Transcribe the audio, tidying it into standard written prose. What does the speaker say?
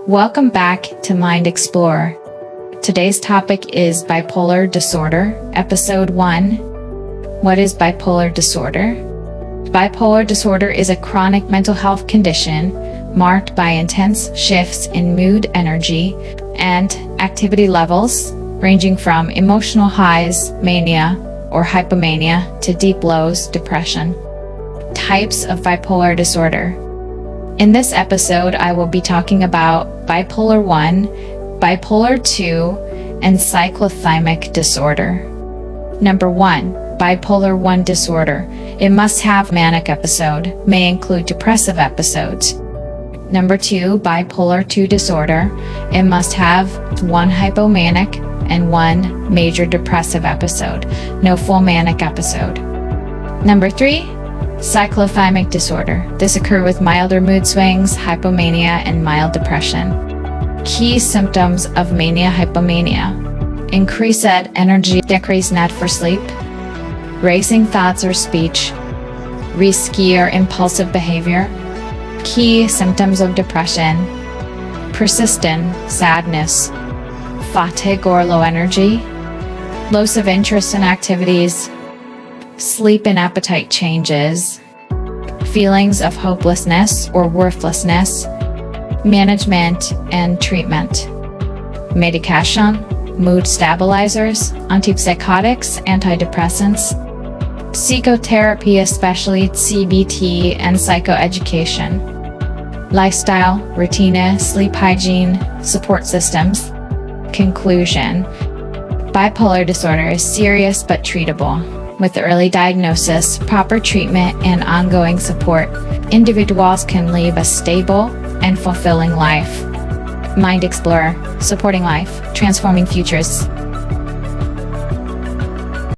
Welcome back to Mind Explorer. Today's topic is bipolar disorder, episode 1. What is bipolar disorder? Bipolar disorder is a chronic mental health condition marked by intense shifts in mood, energy, and activity levels, ranging from emotional highs, mania, or hypomania, to deep lows, depression. Types of bipolar disorder. In this episode, I will be talking about bipolar 1, bipolar 2, and cyclothymic disorder. Number 1, bipolar 1 disorder. It must have manic episode, may include depressive episodes. Number 2, bipolar 2 disorder. It must have 1 hypomanic and 1 major depressive episode, no full manic episode. Number 3, cyclothymic disorder. This occurs with milder mood swings, hypomania, and mild depression. Key symptoms of mania hypomania: increased energy, decreased need for sleep, racing thoughts or speech, risky or impulsive behavior. Key symptoms of depression: persistent sadness, fatigue or low energy, loss of interest in activities, sleep and appetite changes, feelings of hopelessness or worthlessness, management and treatment. Medication: mood stabilizers, antipsychotics, antidepressants, psychotherapy, especially CBT, and psychoeducation. Lifestyle, routine, sleep hygiene, support systems. Conclusion: bipolar disorder is serious but treatable. With early diagnosis, proper treatment, and ongoing support, individuals can live a stable and fulfilling life. Mind Explorer, supporting life, transforming futures.